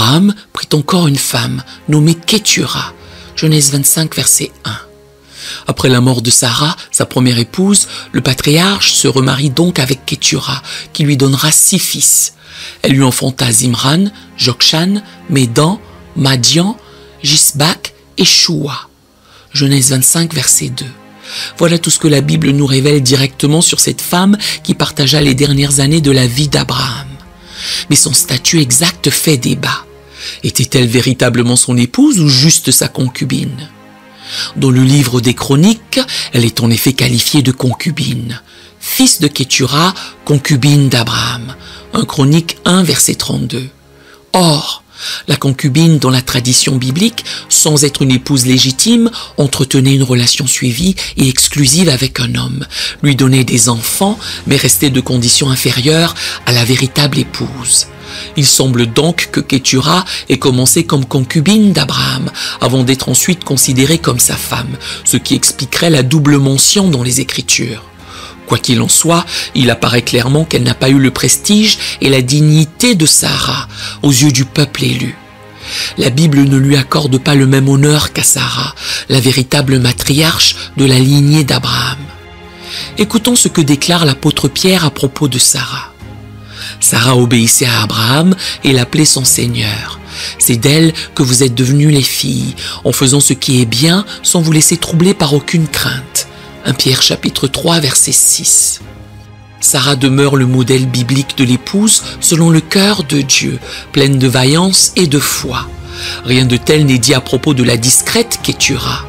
Abraham prit encore une femme nommée Kétura. Genèse 25, verset 1. Après la mort de Sarah, sa première épouse, le patriarche se remarie donc avec Kétura, qui lui donnera 6 fils. Elle lui enfanta Zimran, Jokshan, Médan, Madian, Gisbak et Choua. Genèse 25, verset 2. Voilà tout ce que la Bible nous révèle directement sur cette femme qui partagea les dernières années de la vie d'Abraham. Mais son statut exact fait débat. Était-elle véritablement son épouse ou juste sa concubine? Dans le livre des Chroniques, elle est en effet qualifiée de concubine. Fils de Kétura, concubine d'Abraham. 1 Chronique 1, verset 32. Or, la concubine dans la tradition biblique, sans être une épouse légitime, entretenait une relation suivie et exclusive avec un homme, lui donnait des enfants, mais restait de condition inférieure à la véritable épouse. Il semble donc que Kétura ait commencé comme concubine d'Abraham, avant d'être ensuite considérée comme sa femme, ce qui expliquerait la double mention dans les Écritures. Quoi qu'il en soit, il apparaît clairement qu'elle n'a pas eu le prestige et la dignité de Sarah aux yeux du peuple élu. La Bible ne lui accorde pas le même honneur qu'à Sarah, la véritable matriarche de la lignée d'Abraham. Écoutons ce que déclare l'apôtre Pierre à propos de Sarah. Sarah obéissait à Abraham et l'appelait son Seigneur. C'est d'elle que vous êtes devenues les filles, en faisant ce qui est bien sans vous laisser troubler par aucune crainte. 1 Pierre chapitre 3 verset 6. Sarah demeure le modèle biblique de l'épouse selon le cœur de Dieu, pleine de vaillance et de foi. Rien de tel n'est dit à propos de la discrète Kétura.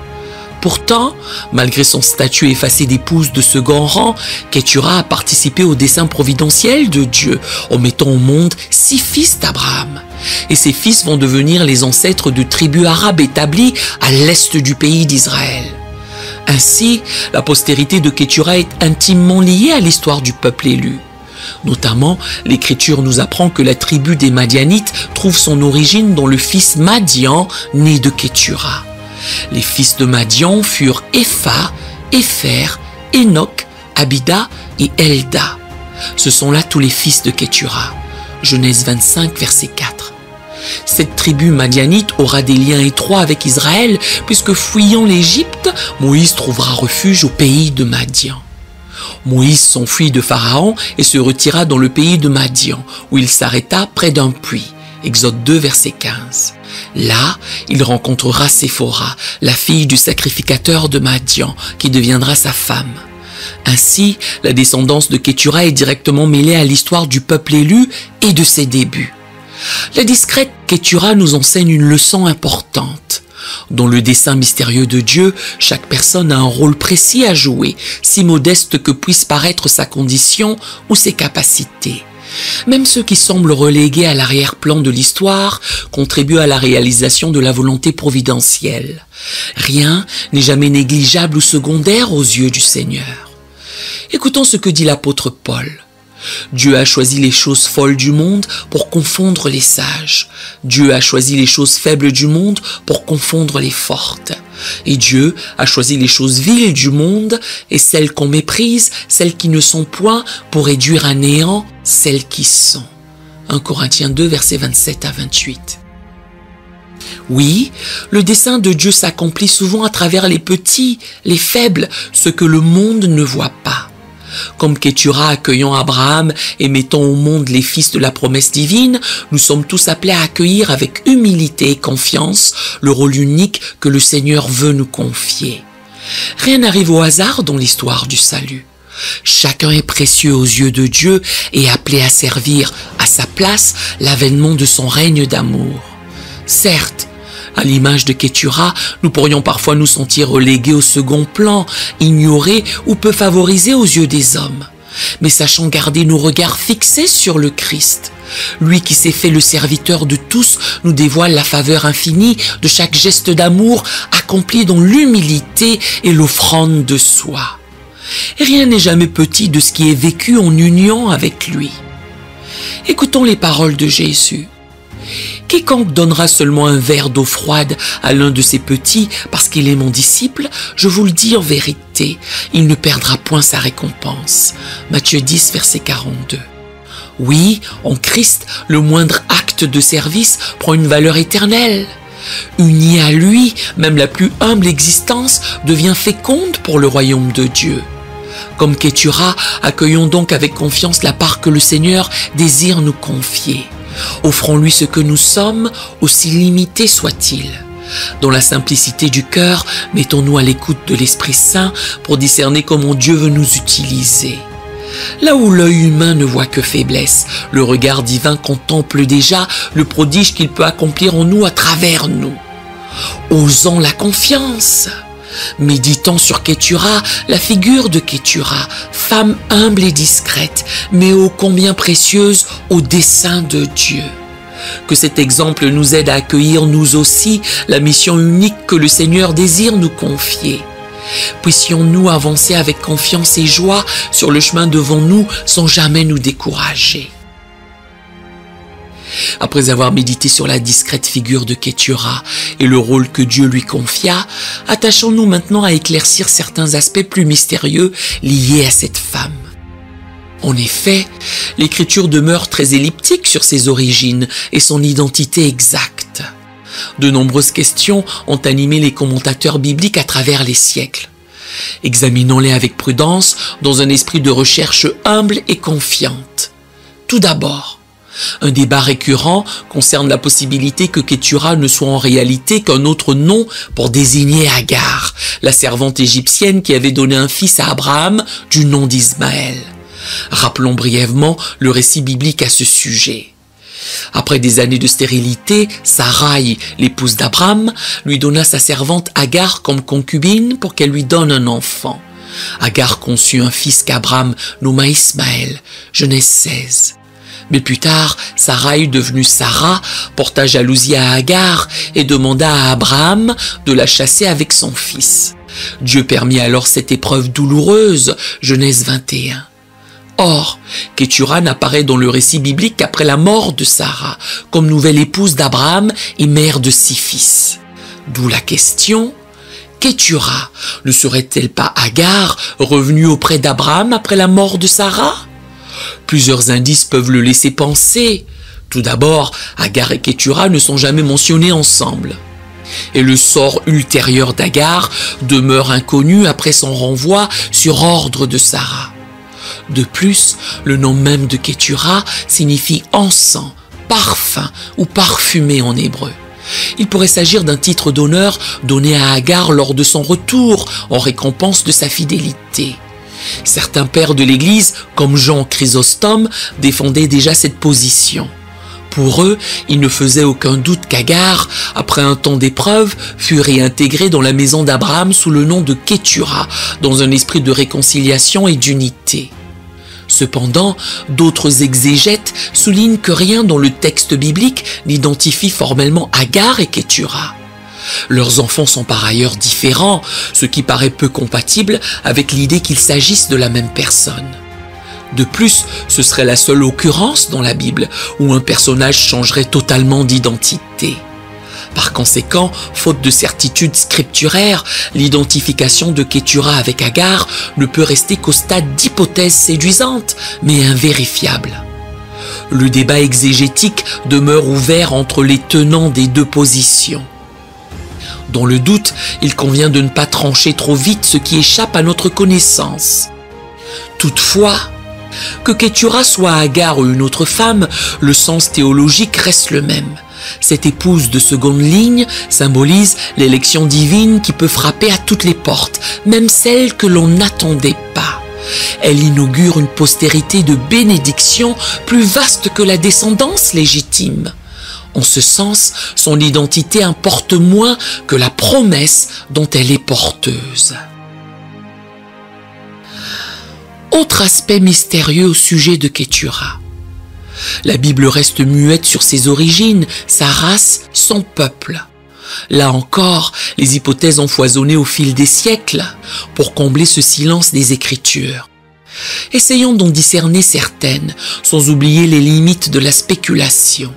Pourtant, malgré son statut effacé d'épouse de second rang, Kétura a participé au dessein providentiel de Dieu en mettant au monde 6 fils d'Abraham. Et ces fils vont devenir les ancêtres de tribus arabes établies à l'est du pays d'Israël. Ainsi, la postérité de Kétura est intimement liée à l'histoire du peuple élu. Notamment, l'Écriture nous apprend que la tribu des Madianites trouve son origine dans le fils Madian, né de Kétura. Les fils de Madian furent Épha, Épher, Enoch, Abida et Elda. Ce sont là tous les fils de Kétura. Genèse 25, verset 4. Cette tribu madianite aura des liens étroits avec Israël, puisque fuyant l'Égypte, Moïse trouvera refuge au pays de Madian. Moïse s'enfuit de Pharaon et se retira dans le pays de Madian, où il s'arrêta près d'un puits. Exode 2, verset 15. Là, il rencontrera Séphora, la fille du sacrificateur de Madian, qui deviendra sa femme. Ainsi, la descendance de Kétura est directement mêlée à l'histoire du peuple élu et de ses débuts. La discrète Kétura nous enseigne une leçon importante. Dans le dessein mystérieux de Dieu, chaque personne a un rôle précis à jouer, si modeste que puisse paraître sa condition ou ses capacités. Même ceux qui semblent relégués à l'arrière-plan de l'histoire contribuent à la réalisation de la volonté providentielle. Rien n'est jamais négligeable ou secondaire aux yeux du Seigneur. Écoutons ce que dit l'apôtre Paul. Dieu a choisi les choses folles du monde pour confondre les sages. Dieu a choisi les choses faibles du monde pour confondre les fortes. Et Dieu a choisi les choses viles du monde et celles qu'on méprise, celles qui ne sont point, pour réduire à néant celles qui sont. 1 Corinthiens 2, versets 27 à 28. Oui, le dessein de Dieu s'accomplit souvent à travers les petits, les faibles, ce que le monde ne voit pas. Comme Kétura accueillant Abraham et mettant au monde les fils de la promesse divine, nous sommes tous appelés à accueillir avec humilité et confiance le rôle unique que le Seigneur veut nous confier. Rien n'arrive au hasard dans l'histoire du salut. Chacun est précieux aux yeux de Dieu et appelé à servir à sa place l'avènement de son règne d'amour. Certes, à l'image de Kétura, nous pourrions parfois nous sentir relégués au second plan, ignorés ou peu favorisés aux yeux des hommes. Mais sachant garder nos regards fixés sur le Christ. Lui qui s'est fait le serviteur de tous nous dévoile la faveur infinie de chaque geste d'amour accompli dans l'humilité et l'offrande de soi. Et rien n'est jamais petit de ce qui est vécu en union avec lui. Écoutons les paroles de Jésus. Quiconque donnera seulement un verre d'eau froide à l'un de ses petits parce qu'il est mon disciple, je vous le dis en vérité, il ne perdra point sa récompense. Matthieu 10, verset 42. Oui, en Christ, le moindre acte de service prend une valeur éternelle. Unie à lui, même la plus humble existence devient féconde pour le royaume de Dieu. Comme Kétura, accueillons donc avec confiance la part que le Seigneur désire nous confier. Offrons-lui ce que nous sommes, aussi limité soit-il. Dans la simplicité du cœur, mettons-nous à l'écoute de l'Esprit Saint pour discerner comment Dieu veut nous utiliser. Là où l'œil humain ne voit que faiblesse, le regard divin contemple déjà le prodige qu'il peut accomplir en nous à travers nous. Osons la confiance. Méditant sur Kétura, la figure de Kétura, femme humble et discrète, mais ô combien précieuse au dessein de Dieu. Que cet exemple nous aide à accueillir nous aussi la mission unique que le Seigneur désire nous confier. Puissions-nous avancer avec confiance et joie sur le chemin devant nous sans jamais nous décourager. Après avoir médité sur la discrète figure de Kétura et le rôle que Dieu lui confia, attachons-nous maintenant à éclaircir certains aspects plus mystérieux liés à cette femme. En effet, l'Écriture demeure très elliptique sur ses origines et son identité exacte. De nombreuses questions ont animé les commentateurs bibliques à travers les siècles. Examinons-les avec prudence dans un esprit de recherche humble et confiante. Tout d'abord, un débat récurrent concerne la possibilité que Kétura ne soit en réalité qu'un autre nom pour désigner Agar, la servante égyptienne qui avait donné un fils à Abraham du nom d'Ismaël. Rappelons brièvement le récit biblique à ce sujet. Après des années de stérilité, Sarai, l'épouse d'Abraham, lui donna sa servante Agar comme concubine pour qu'elle lui donne un enfant. Agar conçut un fils qu'Abraham nomma Ismaël, Genèse 16. Mais plus tard, Sarai, devenue Sarah, porta jalousie à Agar et demanda à Abraham de la chasser avec son fils. Dieu permit alors cette épreuve douloureuse, Genèse 21. Or, Kétura n'apparaît dans le récit biblique qu'après la mort de Sarah, comme nouvelle épouse d'Abraham et mère de 6 fils. D'où la question, Kétura ne serait-elle pas Agar, revenue auprès d'Abraham après la mort de Sarah? Plusieurs indices peuvent le laisser penser. Tout d'abord, Agar et Kétura ne sont jamais mentionnés ensemble. Et le sort ultérieur d'Agar demeure inconnu après son renvoi sur ordre de Sarah. De plus, le nom même de Kétura signifie encens, parfum ou parfumé en hébreu. Il pourrait s'agir d'un titre d'honneur donné à Agar lors de son retour en récompense de sa fidélité. Certains pères de l'Église, comme Jean Chrysostome, défendaient déjà cette position. Pour eux, il ne faisait aucun doute qu'Agar, après un temps d'épreuve, fut réintégrée dans la maison d'Abraham sous le nom de Kétura, dans un esprit de réconciliation et d'unité. Cependant, d'autres exégètes soulignent que rien dans le texte biblique n'identifie formellement Agar et Kétura. Leurs enfants sont par ailleurs différents, ce qui paraît peu compatible avec l'idée qu'il s'agisse de la même personne. De plus, ce serait la seule occurrence dans la Bible où un personnage changerait totalement d'identité. Par conséquent, faute de certitude scripturaire, l'identification de Kétura avec Agar ne peut rester qu'au stade d'hypothèse séduisante, mais invérifiable. Le débat exégétique demeure ouvert entre les tenants des deux positions. Dans le doute, il convient de ne pas trancher trop vite ce qui échappe à notre connaissance. Toutefois, que Kétura soit Agar ou une autre femme, le sens théologique reste le même. Cette épouse de seconde ligne symbolise l'élection divine qui peut frapper à toutes les portes, même celles que l'on n'attendait pas. Elle inaugure une postérité de bénédiction plus vaste que la descendance légitime. En ce sens, son identité importe moins que la promesse dont elle est porteuse. Autre aspect mystérieux au sujet de Kétura. La Bible reste muette sur ses origines, sa race, son peuple. Là encore, les hypothèses ont foisonné au fil des siècles pour combler ce silence des Écritures. Essayons d'en discerner certaines, sans oublier les limites de la spéculation.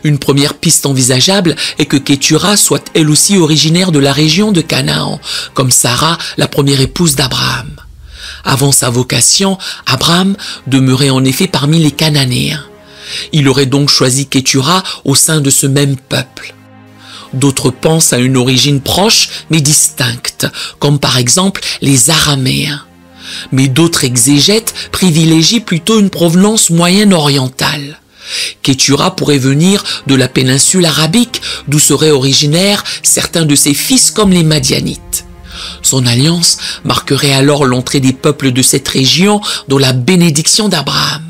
Une première piste envisageable est que Kétura soit elle aussi originaire de la région de Canaan, comme Sarah, la première épouse d'Abraham. Avant sa vocation, Abraham demeurait en effet parmi les Cananéens. Il aurait donc choisi Kétura au sein de ce même peuple. D'autres pensent à une origine proche mais distincte, comme par exemple les Araméens. Mais d'autres exégètes privilégient plutôt une provenance moyenne-orientale. Kétura pourrait venir de la péninsule arabique, d'où seraient originaires certains de ses fils comme les Madianites. Son alliance marquerait alors l'entrée des peuples de cette région dans la bénédiction d'Abraham.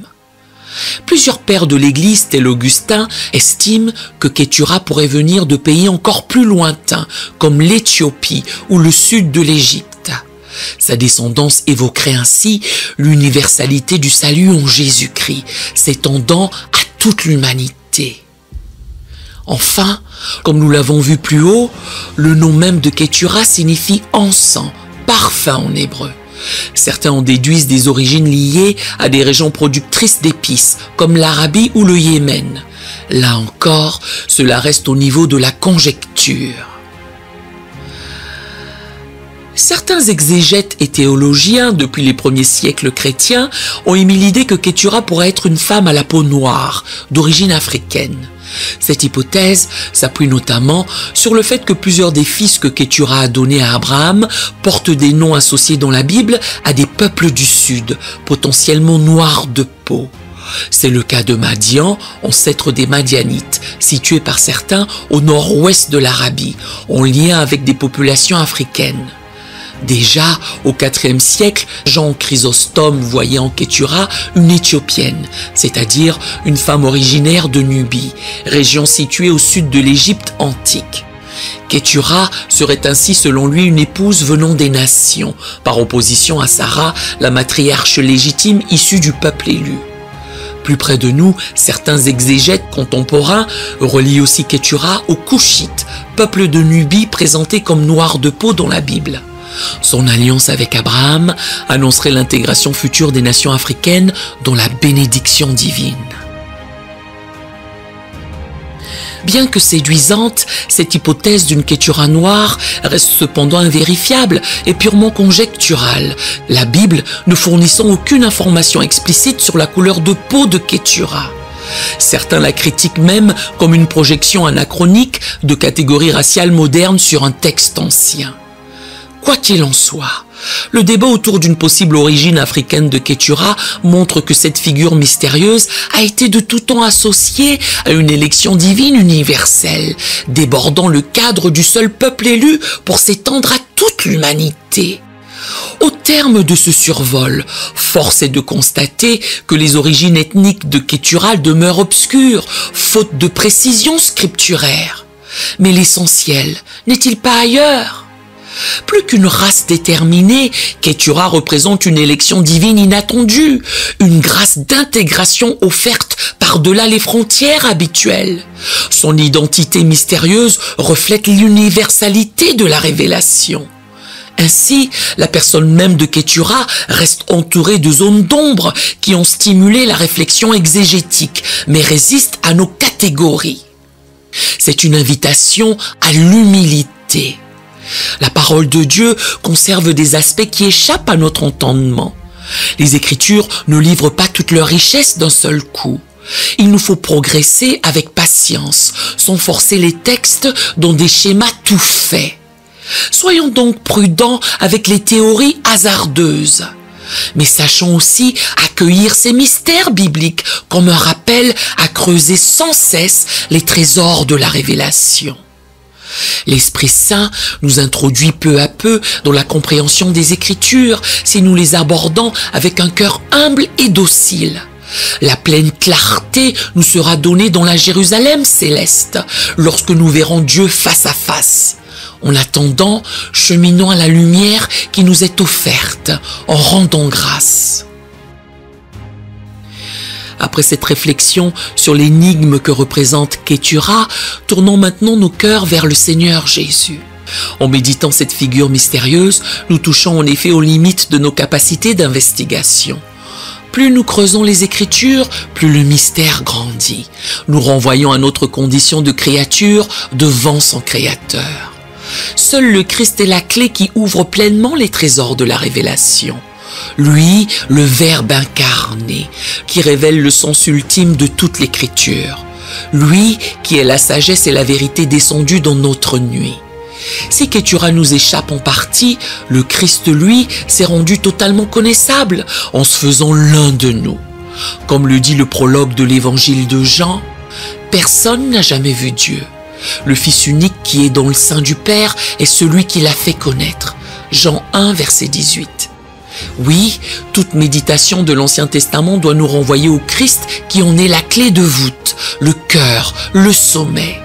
Plusieurs pères de l'Église, tel Augustin, estiment que Kétura pourrait venir de pays encore plus lointains, comme l'Éthiopie ou le sud de l'Égypte. Sa descendance évoquerait ainsi l'universalité du salut en Jésus-Christ, s'étendant à toute l'humanité. Enfin, comme nous l'avons vu plus haut, le nom même de Kétura signifie encens, parfum en hébreu. Certains en déduisent des origines liées à des régions productrices d'épices, comme l'Arabie ou le Yémen. Là encore, cela reste au niveau de la conjecture. Certains exégètes et théologiens, depuis les premiers siècles chrétiens, ont émis l'idée que Kétura pourrait être une femme à la peau noire, d'origine africaine. Cette hypothèse s'appuie notamment sur le fait que plusieurs des fils que Kétura a donnés à Abraham portent des noms associés dans la Bible à des peuples du Sud, potentiellement noirs de peau. C'est le cas de Madian, ancêtre des Madianites, situé par certains au nord-ouest de l'Arabie, en lien avec des populations africaines. Déjà, au IVe siècle, Jean Chrysostome voyait en Kétura une Éthiopienne, c'est-à-dire une femme originaire de Nubie, région située au sud de l'Égypte antique. Kétura serait ainsi selon lui une épouse venant des nations, par opposition à Sarah, la matriarche légitime issue du peuple élu. Plus près de nous, certains exégètes contemporains relient aussi Kétura aux Couchites, peuple de Nubie présenté comme noir de peau dans la Bible. Son alliance avec Abraham annoncerait l'intégration future des nations africaines dans la bénédiction divine. Bien que séduisante, cette hypothèse d'une Kétura noire reste cependant invérifiable et purement conjecturale, la Bible ne fournissant aucune information explicite sur la couleur de peau de Kétura. Certains la critiquent même comme une projection anachronique de catégories raciales modernes sur un texte ancien. Quoi qu'il en soit, le débat autour d'une possible origine africaine de Kétura montre que cette figure mystérieuse a été de tout temps associée à une élection divine universelle, débordant le cadre du seul peuple élu pour s'étendre à toute l'humanité. Au terme de ce survol, force est de constater que les origines ethniques de Kétura demeurent obscures, faute de précision scripturaire. Mais l'essentiel n'est-il pas ailleurs ? Plus qu'une race déterminée, Kétura représente une élection divine inattendue, une grâce d'intégration offerte par-delà les frontières habituelles. Son identité mystérieuse reflète l'universalité de la révélation. Ainsi, la personne même de Kétura reste entourée de zones d'ombre qui ont stimulé la réflexion exégétique, mais résistent à nos catégories. C'est une invitation à l'humilité. La parole de Dieu conserve des aspects qui échappent à notre entendement. Les Écritures ne livrent pas toute leur richesse d'un seul coup. Il nous faut progresser avec patience, sans forcer les textes dans des schémas tout faits. Soyons donc prudents avec les théories hasardeuses. Mais sachons aussi accueillir ces mystères bibliques comme un rappel à creuser sans cesse les trésors de la révélation. L'Esprit Saint nous introduit peu à peu dans la compréhension des Écritures si nous les abordons avec un cœur humble et docile. La pleine clarté nous sera donnée dans la Jérusalem céleste lorsque nous verrons Dieu face à face. En attendant, cheminons à la lumière qui nous est offerte en rendant grâce. Après cette réflexion sur l'énigme que représente Kétura, tournons maintenant nos cœurs vers le Seigneur Jésus. En méditant cette figure mystérieuse, nous touchons en effet aux limites de nos capacités d'investigation. Plus nous creusons les Écritures, plus le mystère grandit. Nous renvoyons à notre condition de créature devant son Créateur. Seul le Christ est la clé qui ouvre pleinement les trésors de la révélation. lui, le Verbe incarné, qui révèle le sens ultime de toute l'écriture, lui qui est la sagesse et la vérité descendue dans notre nuit. Si Kétura nous échappe en partie, le Christ, lui, s'est rendu totalement connaissable en se faisant l'un de nous. Comme le dit le prologue de l'évangile de Jean, « Personne n'a jamais vu Dieu. Le Fils unique qui est dans le sein du Père est celui qui l'a fait connaître. » Jean 1, verset 18. Oui, toute méditation de l'Ancien Testament doit nous renvoyer au Christ qui en est la clé de voûte, le cœur, le sommet.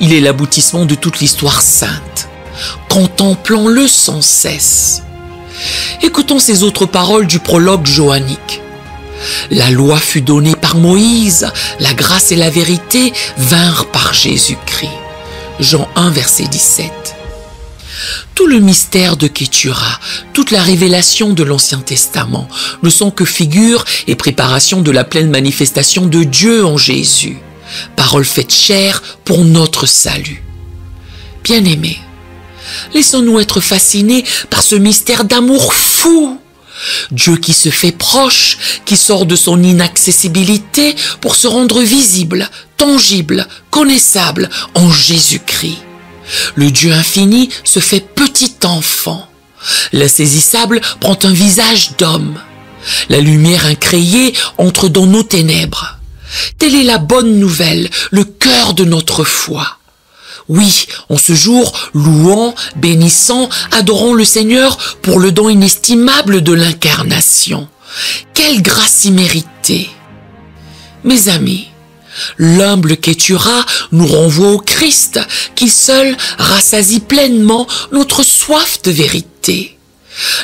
Il est l'aboutissement de toute l'histoire sainte. Contemplons-le sans cesse. Écoutons ces autres paroles du prologue johannique. La loi fut donnée par Moïse, la grâce et la vérité vinrent par Jésus-Christ. Jean 1, verset 17. Tout le mystère de Kétura, toute la révélation de l'Ancien Testament ne sont que figures et préparations de la pleine manifestation de Dieu en Jésus, parole faite chair pour notre salut. Bien-aimés, laissons-nous être fascinés par ce mystère d'amour fou. Dieu qui se fait proche, qui sort de son inaccessibilité pour se rendre visible, tangible, connaissable en Jésus-Christ. Le Dieu infini se fait petit enfant. L'insaisissable prend un visage d'homme. La lumière incréée entre dans nos ténèbres. Telle est la bonne nouvelle, le cœur de notre foi. Oui, en ce jour, louant, bénissant, adorant le Seigneur pour le don inestimable de l'incarnation. Quelle grâce imméritée! Mes amis, l'humble Kétura nous renvoie au Christ, qui seul rassasie pleinement notre soif de vérité.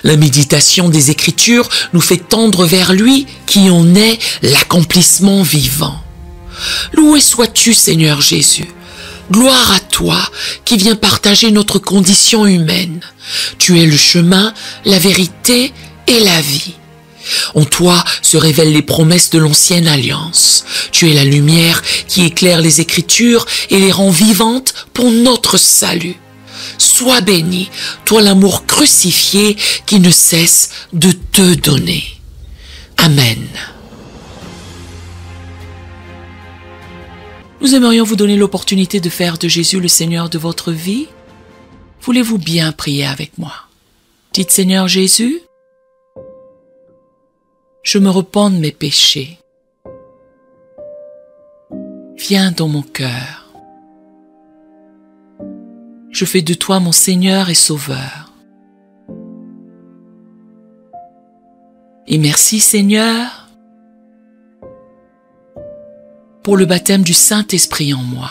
La méditation des Écritures nous fait tendre vers lui, qui en est l'accomplissement vivant. Loué sois-tu, Seigneur Jésus. Gloire à toi, qui viens partager notre condition humaine. Tu es le chemin, la vérité et la vie. En toi se révèlent les promesses de l'ancienne alliance. Tu es la lumière qui éclaire les Écritures et les rend vivantes pour notre salut. Sois béni, toi l'amour crucifié qui ne cesse de te donner. Amen. Nous aimerions vous donner l'opportunité de faire de Jésus le Seigneur de votre vie. Voulez-vous bien prier avec moi? Dites, Seigneur Jésus, je me repens de mes péchés. Viens dans mon cœur. Je fais de toi mon Seigneur et Sauveur. Et merci, Seigneur, pour le baptême du Saint-Esprit en moi.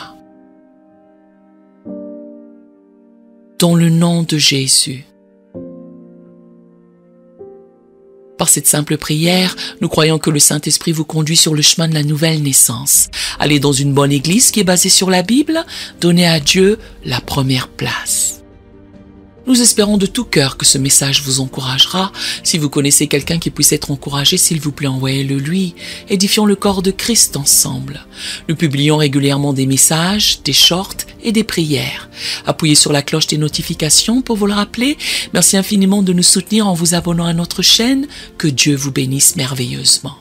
Dans le nom de Jésus. Par cette simple prière, nous croyons que le Saint-Esprit vous conduit sur le chemin de la nouvelle naissance. Allez dans une bonne église qui est basée sur la Bible, donnez à Dieu la première place. Nous espérons de tout cœur que ce message vous encouragera. Si vous connaissez quelqu'un qui puisse être encouragé, s'il vous plaît, envoyez-le lui. Édifions le corps de Christ ensemble. Nous publions régulièrement des messages, des shorts et des prières. Appuyez sur la cloche des notifications pour vous le rappeler. Merci infiniment de nous soutenir en vous abonnant à notre chaîne. Que Dieu vous bénisse merveilleusement.